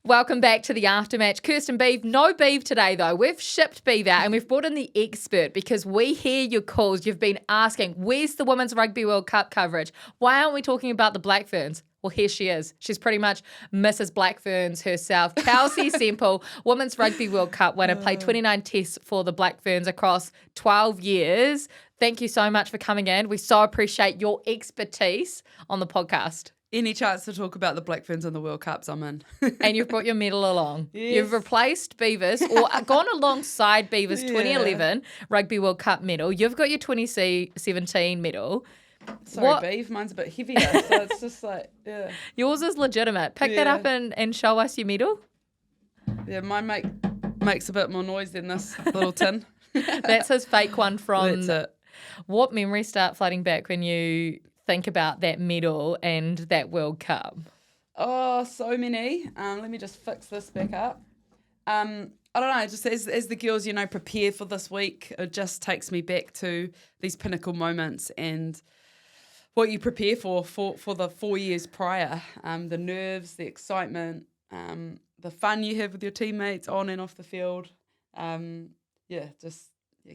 Welcome back to the Aftermatch. Kirsten Beeve, no Beeve today though. We've shipped Beeve out and we've brought in the expert because we hear your calls. You've been asking, where's the Women's Rugby World Cup coverage? Why aren't we talking about the Black Ferns? Well, here she is. She's pretty much Mrs. Black Ferns herself. Chelsea Semple, Women's Rugby World Cup winner, played 29 tests for the Black Ferns across 12 years. Thank you so much for coming in. We so appreciate your expertise on the podcast. Any chance to talk about the Black Ferns and the World Cups, I'm in. And you've brought your medal along. Yes. You've replaced Beaver's or gone alongside Beaver's 2011 Rugby World Cup medal. You've got your 2017 medal. Sorry, Beeve, mine's a bit heavier, so it's just like, yeah. Yours is legitimate. Pick that up and show us your medal. Yeah, mine makes a bit more noise than this little tin. That's his fake one from... That's it. What memories start flooding back when you think about that medal and that World Cup? Oh, so many. Let me just fix this back up. I don't know, just as the girls, prepare for this week, it just takes me back to these pinnacle moments and what you prepare for the 4 years prior. The nerves, the excitement, the fun you have with your teammates on and off the field. It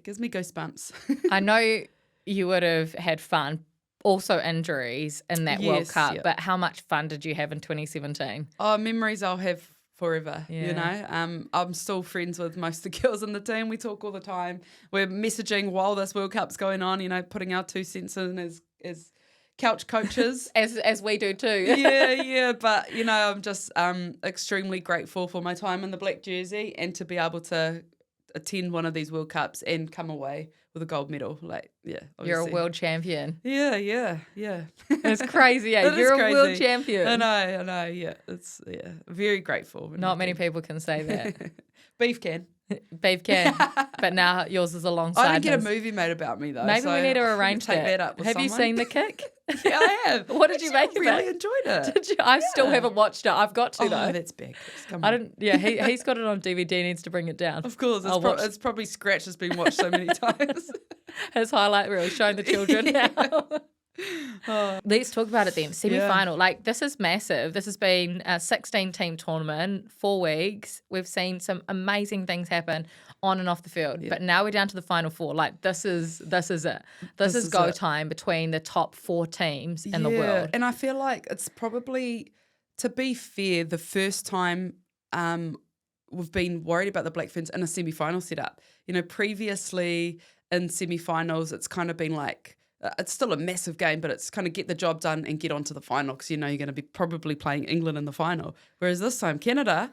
gives me goosebumps. I know you would have had fun, also injuries in that World Cup, but how much fun did you have in 2017? Oh, memories I'll have forever, I'm still friends with most of the girls in the team. We talk all the time. We're messaging while this World Cup's going on, putting our 2 cents in as couch coaches. as we do too. yeah, but, I'm just extremely grateful for my time in the black jersey and to be able to attend one of these World Cups and come away with a gold medal. Obviously. You're a world champion. Yeah. It's crazy, eh? You're a world champion. I know, yeah. It's, very grateful. Not many people can say that. Beef can. Beef can, but now yours is alongside I didn't get his. a movie made about me though. Maybe we need to arrange take that up with Have someone. you seen The Kick? Yeah, I have. What did you make of it? I really enjoyed it. Did you? I still haven't watched it. I've got to though. Oh, that's big. I didn't. Yeah, he's got it on DVD. Needs to bring it down. Of course, it's probably scratched. It's been watched so many times. His highlight reel showing the children now. Let's talk about it then. Semi-final. This is massive. This has been a 16-team tournament, 4 weeks. We've seen some amazing things happen on and off the field. But now we're down to the final 4. This is it. This is go time between the top 4 teams in the world. And I feel like it's probably, to be fair, the first time we've been worried about the Black Ferns in a semi-final setup. Previously in semi-finals, it's kind of been it's still a massive game, but it's kind of get the job done and get on to the final because you're going to be probably playing England in the final. Whereas this time, Canada,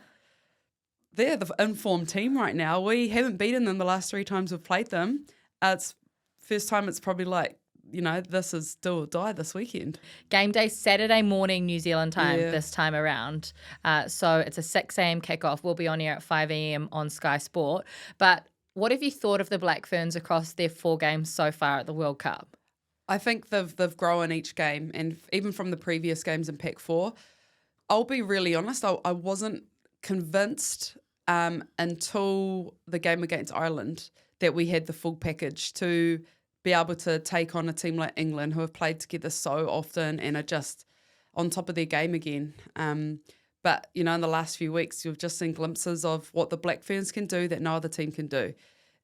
they're the informed team right now. We haven't beaten them the last 3 times we've played them. It's first time it's probably this is do or die this weekend. Game day Saturday morning New Zealand time this time around. So it's a 6 a.m. kickoff. We'll be on air at 5 a.m. on Sky Sport. But what have you thought of the Black Ferns across their 4 games so far at the World Cup? I think they've grown each game, and even from the previous games in Pack 4, I'll be really honest, I wasn't convinced until the game against Ireland that we had the full package to be able to take on a team like England who have played together so often and are just on top of their game again. But, in the last few weeks, you've just seen glimpses of what the Black Ferns can do that no other team can do.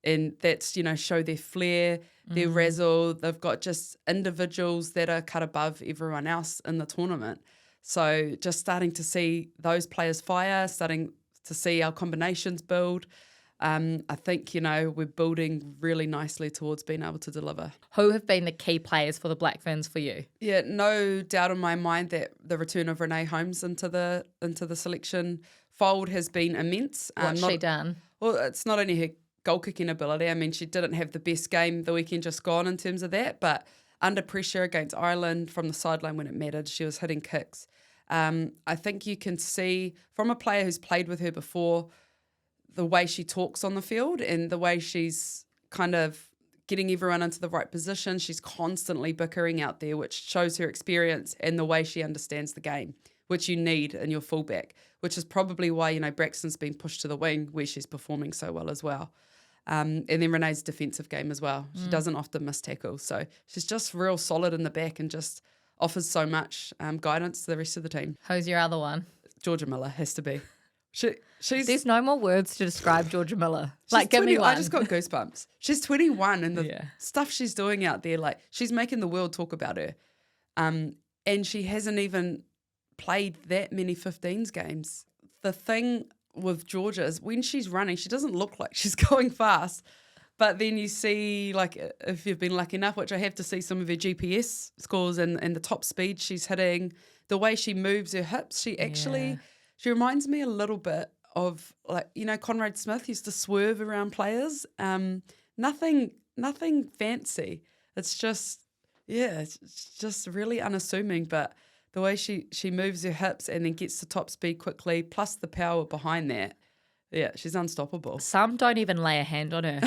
And that's, show their flair, their razzle. They've got just individuals that are cut above everyone else in the tournament. So just starting to see those players fire, starting to see our combinations build. I think, we're building really nicely towards being able to deliver. Who have been the key players for the Black Ferns for you? Yeah, no doubt in my mind that the return of Renee Holmes into the selection fold has been immense. What's she done? Well, it's not only her goal-kicking ability. I mean, she didn't have the best game the weekend just gone in terms of that, but under pressure against Ireland from the sideline when it mattered, she was hitting kicks. I think you can see from a player who's played with her before the way she talks on the field and the way she's kind of getting everyone into the right position. She's constantly bickering out there, which shows her experience and the way she understands the game, which you need in your fullback, which is probably why, Braxton's been pushed to the wing where she's performing so well as well. And then Renee's defensive game as well. She doesn't often miss tackles. So she's just real solid in the back and just offers so much guidance to the rest of the team. Who's your other one? Jorja Miller has to be. She's There's no more words to describe Jorja Miller. Like, give me one. I just got goosebumps. She's 21 and the Yeah. stuff she's doing out there, like she's making the world talk about her. And she hasn't even played that many 15s games. The thing with Jorja is when she's running, she doesn't look like she's going fast. But then you see, like, if you've been lucky enough, which I have to see some of her GPS scores and the top speed she's hitting, the way she moves her hips, she reminds me a little bit of, like, you know, Conrad Smith used to swerve around players. Nothing fancy. It's just, it's just really unassuming. But the way she moves her hips and then gets to top speed quickly, plus the power behind that, she's unstoppable. Some don't even lay a hand on her.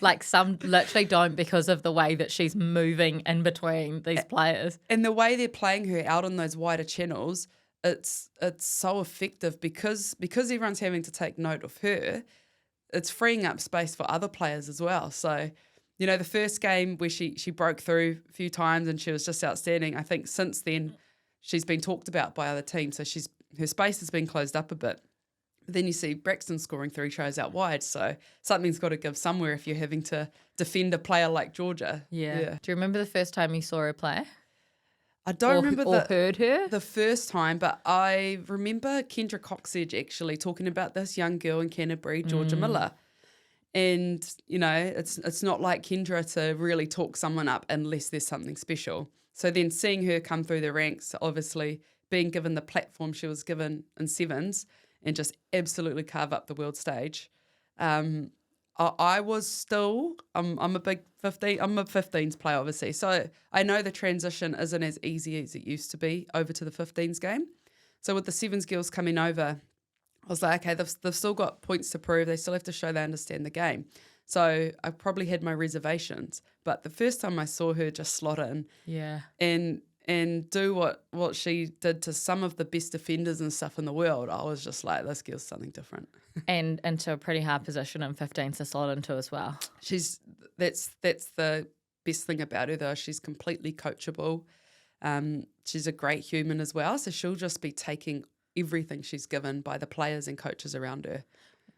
Like, some literally don't because of the way that she's moving in between these players. And the way they're playing her out on those wider channels, it's so effective because everyone's having to take note of her. It's freeing up space for other players as well. So, you know, the first game where she broke through a few times and she was just outstanding, I think since then she's been talked about by other teams. So her space has been closed up a bit. Then you see Braxton scoring 3 tries out wide. So something's got to give somewhere if you're having to defend a player like Jorja. Yeah. Do you remember the first time you saw her play? I don't remember heard her the first time, but I remember Kendra Coxedge actually talking about this young girl in Canterbury, Jorja Miller. And, you know, it's not like Kendra to really talk someone up unless there's something special. So then seeing her come through the ranks, obviously being given the platform she was given in sevens and just absolutely carve up the world stage. I was still, I'm a big 15, I'm a 15s player, obviously. So I know the transition isn't as easy as it used to be over to the 15s game. So with the sevens girls coming over, I was like, okay, they've still got points to prove. They still have to show they understand the game. So I probably had my reservations. But the first time I saw her just slot in and do what she did to some of the best defenders and stuff in the world, I was just like, this girl's something different. And into a pretty hard position in 15 to slot into as well. That's the best thing about her, though. She's completely coachable. She's a great human as well, so she'll just be taking everything she's given by the players and coaches around her.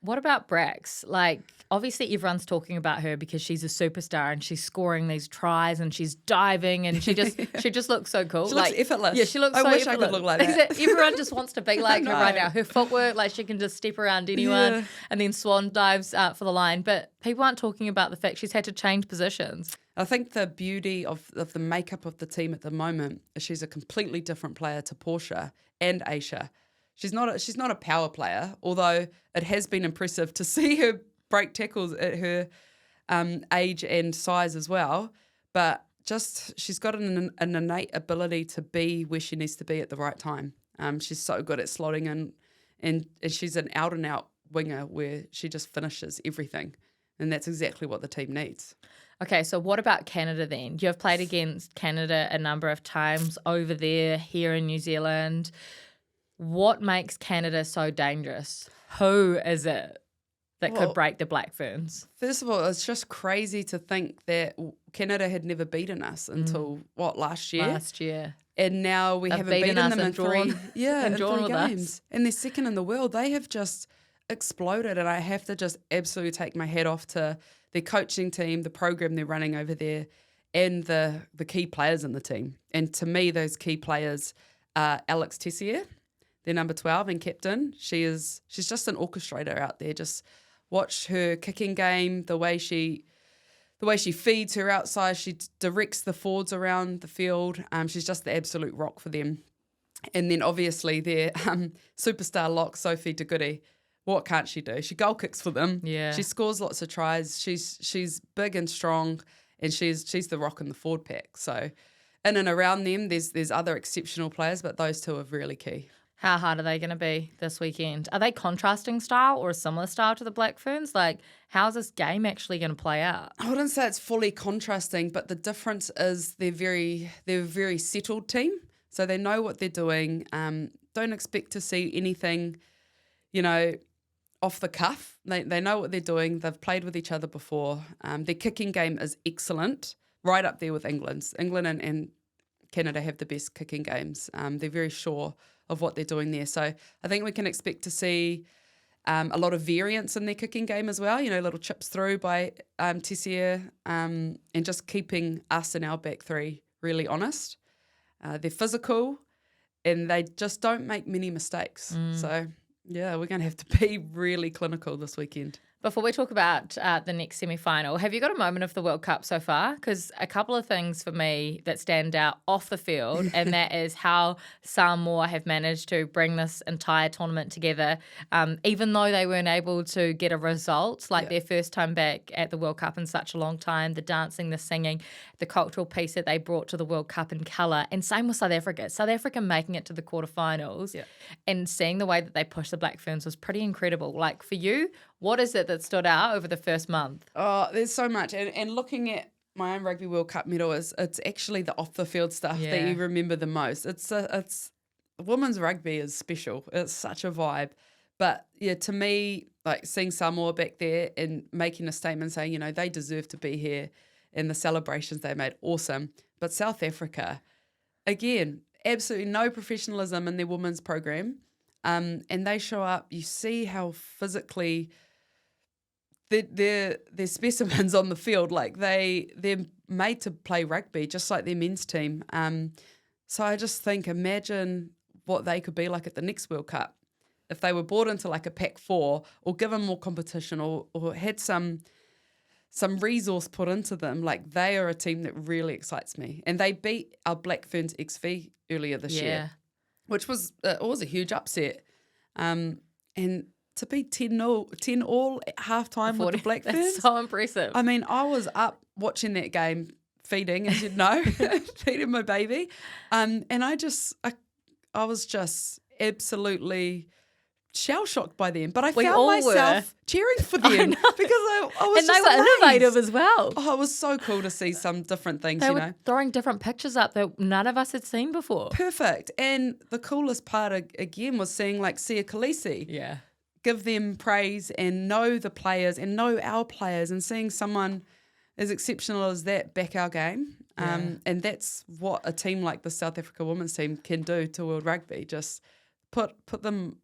What about Brax? Like, obviously everyone's talking about her because she's a superstar and she's scoring these tries and she's diving and she just looks so cool. She looks effortless. Yeah, she looks so effortless. I wish effortless. I could look like that. Everyone just wants to be like her right now. Her footwork, like she can just step around anyone and then swan dives for the line. But people aren't talking about the fact she's had to change positions. I think the beauty of the makeup of the team at the moment is she's a completely different player to Portia and Aisha. She's not a power player, although it has been impressive to see her break tackles at her age and size as well. But just she's got an innate ability to be where she needs to be at the right time. She's so good at slotting in, and she's an out-and-out winger where she just finishes everything. And that's exactly what the team needs. Okay, so what about Canada then? You've played against Canada a number of times over there, here in New Zealand. What makes Canada so dangerous? Who is it that could break the Black Ferns? First of all, it's just crazy to think that Canada had never beaten us until, last year? Last year. And now we haven't beaten them in three games. And they're second in the world. They have just exploded, and I have to just absolutely take my hat off to their coaching team, the program they're running over there, and the key players in the team. And to me, those key players are Alex Tessier, their number 12 and captain. She's just an orchestrator out there. Just watch her kicking game, the way she feeds her outside. She directs the forwards around the field. She's just the absolute rock for them. And then obviously their superstar lock, Sophie De Goody. What can't she do? She goal kicks for them. Yeah. She scores lots of tries. She's big and strong, and she's the rock in the forward pack. So in and around them, there's other exceptional players, but those two are really key. How hard are they going to be this weekend? Are they contrasting style or a similar style to the Black Ferns? Like, how's this game actually going to play out? I wouldn't say it's fully contrasting, but the difference is they're a very settled team. So they know what they're doing. Don't expect to see anything, off the cuff. They know what they're doing. They've played with each other before. Their kicking game is excellent, right up there with England's. England and Canada have the best kicking games. They're very sure of what they're doing there. So I think we can expect to see A lot of variance in their kicking game as well, little chips through by Tessier, and just keeping us and our back three really honest. They're physical and they just don't make many mistakes. So, yeah, we're going to have to be really clinical this weekend. Before we talk about the next semi-final, have you got a moment of the World Cup so far? Because a couple of things for me that stand out off the field, and that is how Samoa have managed to bring this entire tournament together, even though they weren't able to get a result, like their first time back at the World Cup in such a long time, the dancing, the singing, the cultural piece that they brought to the World Cup in colour, and same with South Africa. South Africa making it to the quarterfinals and seeing the way that they pushed the Black Ferns was pretty incredible. Like for you, what is it that stood out over the first month? Oh, there's so much. And looking at my own Rugby World Cup medal, it's actually the off-the-field stuff that you remember the most. It's women's rugby is special. It's such a vibe. But, yeah, to me, like seeing Samoa back there and making a statement saying, they deserve to be here and the celebrations they made, awesome. But South Africa, again, absolutely no professionalism in their women's program. And they show up, you see how physically they're specimens on the field. Like they're made to play rugby just like their men's team. So I just think, imagine what they could be like at the next World Cup if they were brought into like a pack four or given more competition or had some resource put into them. Like they are a team that really excites me, and they beat our Black Ferns XV earlier this year, which was a huge upset. And to be 10 all at halftime with the Black Ferns. That's so impressive. I mean, I was up watching that game, feeding, as you know, feeding my baby. And I was just absolutely shell-shocked by them. But I found myself cheering for them because I was and just they were amazed. innovative as well. Oh, it was so cool to see some different things, They were throwing different pictures up that none of us had seen before. Perfect. And the coolest part, again, was seeing like Sia Khaleesi. Yeah. Give them praise and know the players and know our players, and seeing someone as exceptional as that back our game. And that's what a team like the South Africa women's team can do to World Rugby. Just put them,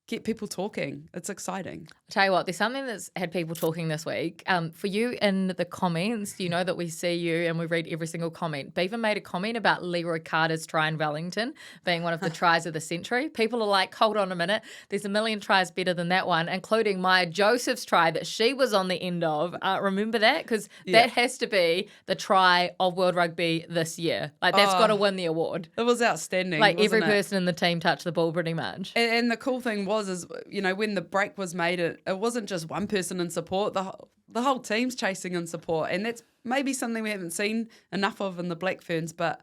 get people talking. It's exciting. I'll tell you what, there's something that's had people talking this week. For you in the comments, you know that we see you and we read every single comment. Beaver made a comment about Leroy Carter's try in Wellington being one of the tries of the century. People are like, hold on a minute, there's a million tries better than that one, including Maya Joseph's try that she was on the end of. Remember that? Because that has to be the try of World Rugby this year. Like, that's got to win the award. It was outstanding. Like, every person in the team touched the ball pretty much. And the cool thing was, when the break was made, it wasn't just one person in support. The whole team's chasing in support, and that's maybe something we haven't seen enough of in the Black Ferns. But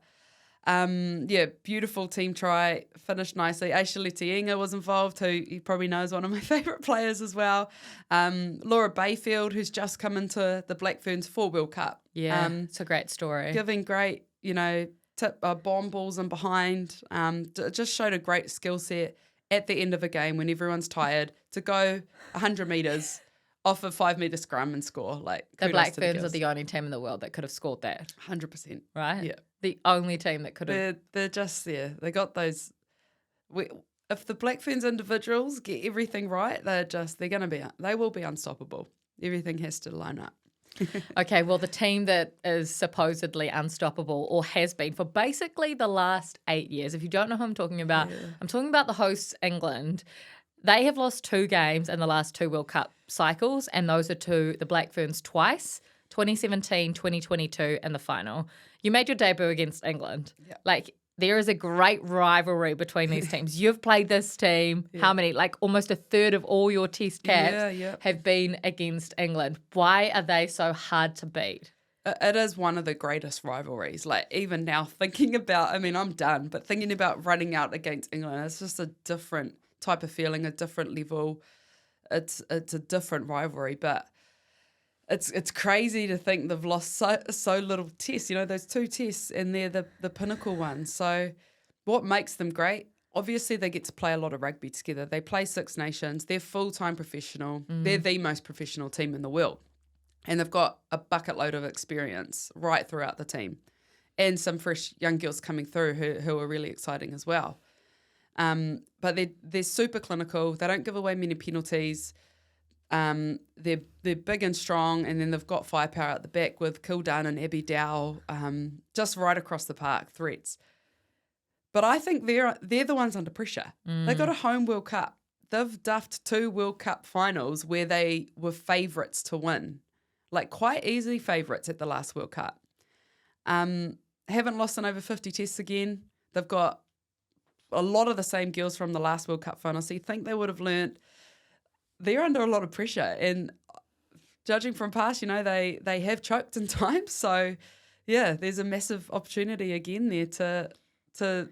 beautiful team try, finished nicely. Aisha Letienga was involved, who you probably know is one of my favourite players as well. Laura Bayfield, who's just come into the Black Ferns for World Cup. Yeah, it's a great story. Giving great, bomb balls in behind. Just showed a great skill set at the end of a game when everyone's tired to go 100 metres off a 5 metre scrum and score. Like, the Black Ferns are the only team in the world that could have scored that. 100%. Right? Yeah. The only team that could have. They're just there. They got those. If the Black Ferns individuals get everything right, they will be unstoppable. Everything has to line up. Okay, well, the team that is supposedly unstoppable, or has been for basically the last 8 years, if you don't know who I'm talking about, I'm talking about the hosts, England. They have lost 2 games in the last 2 World Cup cycles, and those are to the Black Ferns twice, 2017, 2022, and the final. You made your debut against England. Yep. Like, there is a great rivalry between these teams. You've played this team. Yeah. How many? Like almost a third of all your test caps have been against England. Why are they so hard to beat? It is one of the greatest rivalries. Like, even now thinking about, I'm done, but thinking about running out against England, it's just a different type of feeling, a different level. It's a different rivalry, but it's crazy to think they've lost so little tests. Those 2 tests, and they're the Pinnacle ones. So what makes them great? Obviously, they get to play a lot of rugby together. They play Six Nations. They're full-time professional. They're the most professional team in the world. And they've got a bucket load of experience right throughout the team. And some fresh young girls coming through who are really exciting as well. But they're super clinical. They don't give away many penalties. They're big and strong, and then they've got firepower at the back with Kildan and Abby Dow, just right across the park, threats. But I think they're the ones under pressure. They got a home World Cup. They've duffed 2 World Cup finals where they were favourites to win, like quite easily favourites at the last World Cup. Haven't lost in over 50 tests again. They've got a lot of the same girls from the last World Cup final, so you think they would have learnt. They're under a lot of pressure, and judging from past, they have choked in times. So, yeah, there's a massive opportunity again there to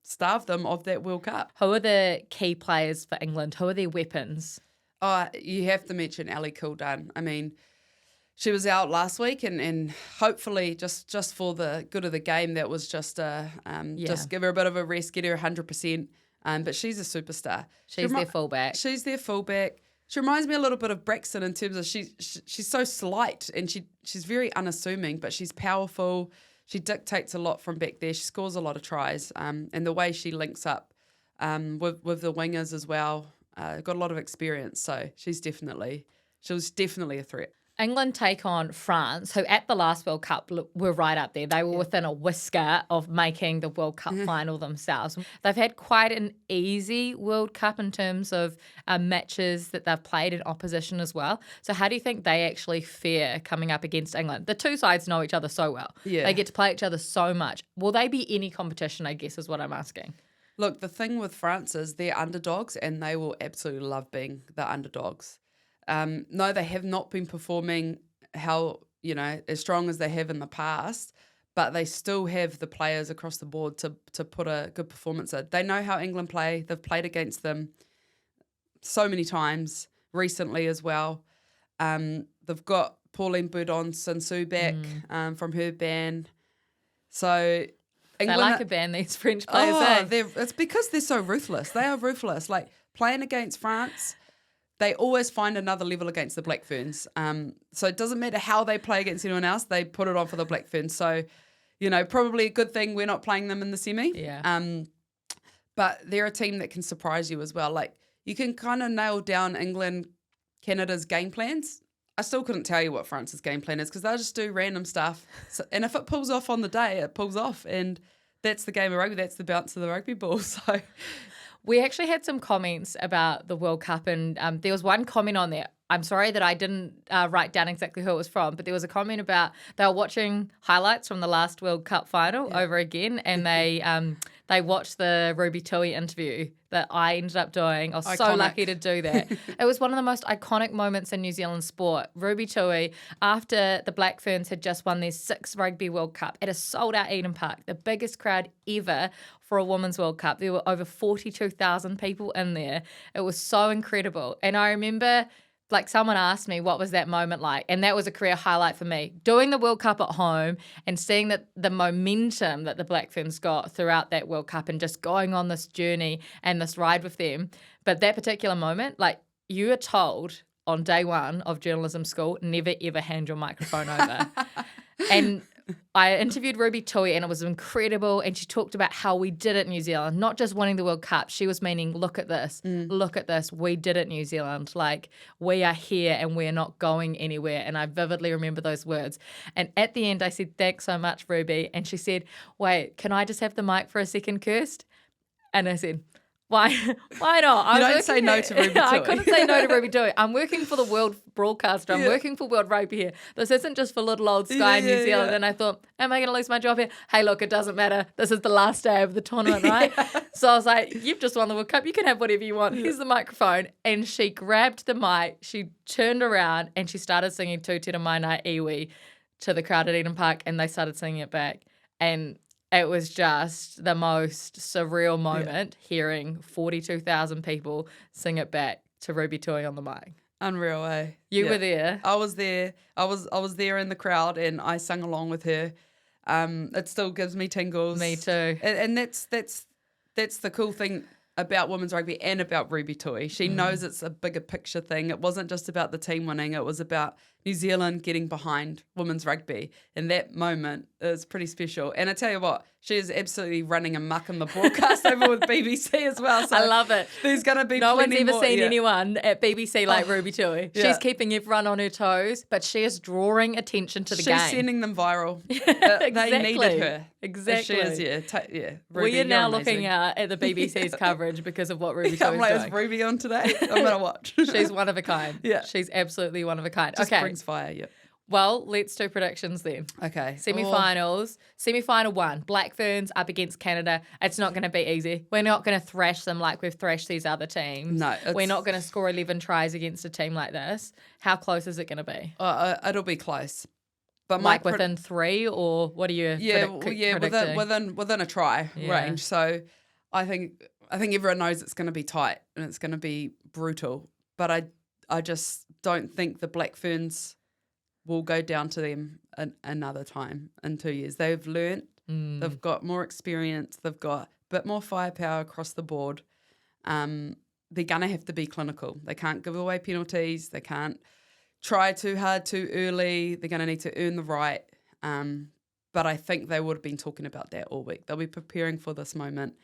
starve them of that World Cup. Who are the key players for England? Who are their weapons? Oh, you have to mention Ali Kildan. I mean, she was out last week, and hopefully just for the good of the game, that was just just give her a bit of a rest, get her 100%. But she's a superstar. She's their fullback. She's their fullback. She reminds me a little bit of Braxton in terms of she's so slight, and she's very unassuming, but she's powerful. She dictates a lot from back there. She scores a lot of tries, and the way she links up with the wingers as well. Got a lot of experience, so she was definitely a threat. England take on France, who at the last World Cup were right up there. They were within a whisker of making the World Cup final themselves. They've had quite an easy World Cup in terms of matches that they've played in opposition as well. So how do you think they actually fare coming up against England? The two sides know each other so well. Yeah. They get to play each other so much. Will they be any competition, I guess, is what I'm asking. Look, the thing with France is they're underdogs, and they will absolutely love being the underdogs. No, they have not been performing as strong as they have in the past, but they still have the players across the board to put a good performance in. They know how England play. They've played against them so many times recently as well. They've got Pauline Boudon-Sansu back from her ban. So England, they like a ban, these French players. It's because they're so ruthless. They are ruthless. Like playing against France, they always find another level against the Black Ferns. So it doesn't matter how they play against anyone else, they put it on for the Black Ferns. So, probably a good thing we're not playing them in the semi. Yeah. But they're a team that can surprise you as well. Like, you can kind of nail down England, Canada's game plans. I still couldn't tell you what France's game plan is because they'll just do random stuff. So, and if it pulls off on the day, it pulls off. And that's the game of rugby. That's the bounce of the rugby ball. So... We actually had some comments about the World Cup, and there was one comment on there. I'm sorry that I didn't write down exactly who it was from, but there was a comment about they were watching highlights from the last World Cup final over again, and they watched the Ruby Tui interview that I ended up doing. I was so lucky to do that. It was one of the most iconic moments in New Zealand sport. Ruby Tui, after the Black Ferns had just won their 6th Rugby World Cup at a sold-out Eden Park, the biggest crowd ever for a Women's World Cup. There were over 42,000 people in there. It was so incredible. And I remember... someone asked me what was that moment like, and that was a career highlight for me. Doing the World Cup at home and seeing that the momentum that the Black Ferns got throughout that World Cup and just going on this journey and this ride with them. But that particular moment, you are told on day one of journalism school, never ever hand your microphone over. And I interviewed Ruby Tui, and it was incredible, and she talked about how we did it in New Zealand, not just winning the World Cup. She was meaning, look at this, we did it, New Zealand. We are here and we're not going anywhere. And I vividly remember those words. And at the end, I said, thanks so much, Ruby. And she said, wait, can I just have the mic for a second, Kirst? And I said, why not? You don't say no to Ruby Tui. I couldn't say no to Ruby Tui. I'm working for the world broadcaster. I'm working for World Rugby here. This isn't just for little old Sky in New Zealand. And I thought, am I going to lose my job here? Hey, look, it doesn't matter. This is the last day of the tournament, right? So I was like, you've just won the World Cup. You can have whatever you want. Here's the microphone. And she grabbed the mic. She turned around and she started singing Tu Tera Maina Iwi to the crowd at Eden Park, and they started singing it back. And it was just the most surreal moment hearing 42,000 people sing it back to Ruby Tui on the mic. Unreal, eh? You were there. I was there. I was there in the crowd, and I sang along with her. It still gives me tingles. Me too. And that's the cool thing about women's rugby and about Ruby Tui. She knows it's a bigger picture thing. It wasn't just about the team winning. It was about New Zealand getting behind women's rugby. And that moment It's pretty special. And I tell you what, she is absolutely running amok in the broadcast over with BBC as well. So I love it. There's going to be No one's plenty ever more, seen anyone at BBC like Ruby Tui. Yeah. She's keeping everyone on her toes, but she is drawing attention to the game. She's sending them viral. Exactly. They needed her. Exactly. She is, Ruby, We are now you're amazing. looking at the BBC's coverage because of what Ruby Tui I'm is like, doing. is Ruby on today? I'm going to watch. She's one of a kind. Yeah. She's absolutely one of a kind. Just okay. brings fire, yeah. Well, let's do predictions then. Okay. Semifinals. Semifinal 1. Black Ferns up against Canada. It's not going to be easy. We're not going to thrash them like we've thrashed these other teams. No. We're not going to score 11 tries against a team like this. How close is it going to be? It'll be close. But like within 3, or what are you predicting? within a try Yeah. range. So I think everyone knows it's going to be tight and it's going to be brutal. But I just don't think the Black Ferns will go down to them another time in 2 years. They've learnt. They've got more experience. They've got a bit more firepower across the board. They're going to have to be clinical. They can't give away penalties. They can't try too hard too early. They're going to need to earn the right. But I think they would have been talking about that all week. They'll be preparing for this moment.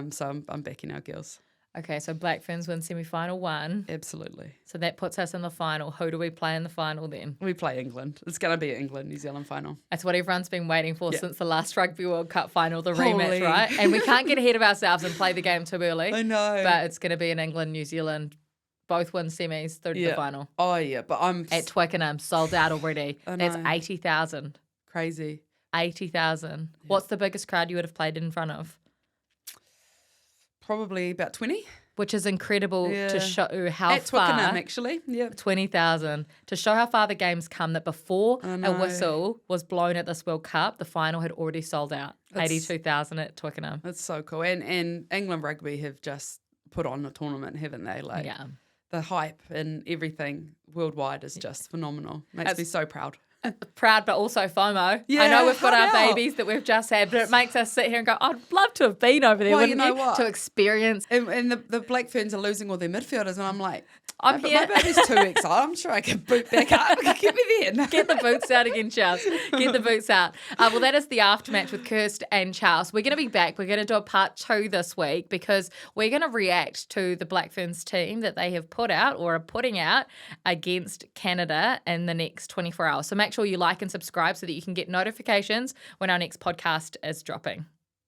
So I'm backing our girls. Okay, so Black Ferns win semi-final 1. Absolutely. So that puts us in the final. Who do we play in the final then? We play England. It's going to be an England-New Zealand final. That's what everyone's been waiting for since the last Rugby World Cup final, the Holy. rematch, right? And we can't get ahead of ourselves and play the game too early. I know. But it's going to be an England-New Zealand. Both win semis through to the final. Oh, yeah. But I'm... At Twickenham, sold out already. I That's know. 80,000. Crazy. 80,000. What's the biggest crowd you would have played in front of? Probably about 20. Which is incredible to show how At far. Twickenham, actually. Yeah. 20,000. To show how far the game's come, that before I a know. whistle was blown at this World Cup, the final had already sold out. 82,000 at Twickenham. That's so cool. And England Rugby have just put on a tournament, haven't they? Like, Yeah. the hype and everything worldwide is just phenomenal. Makes me so proud. Proud, but also FOMO. Yeah, I know we've got our hard out. babies that we've just had, but it makes us sit here and go, I'd love to have been over there, Well, wouldn't you know what? To experience. And the Black Ferns are losing all their midfielders, and I'm like, I'm my here. baby's 2 weeks old. I'm sure I can boot back up. Get me there. Get the boots out again, Charles. Get the boots out. Well, that is the aftermatch with Kirst and Charles. We're going to be back. We're going to do a part 2 this week because we're going to react to the Black Ferns team that they have put out or are putting out against Canada in the next 24 hours. So make sure you like and subscribe so that you can get notifications when our next podcast is dropping.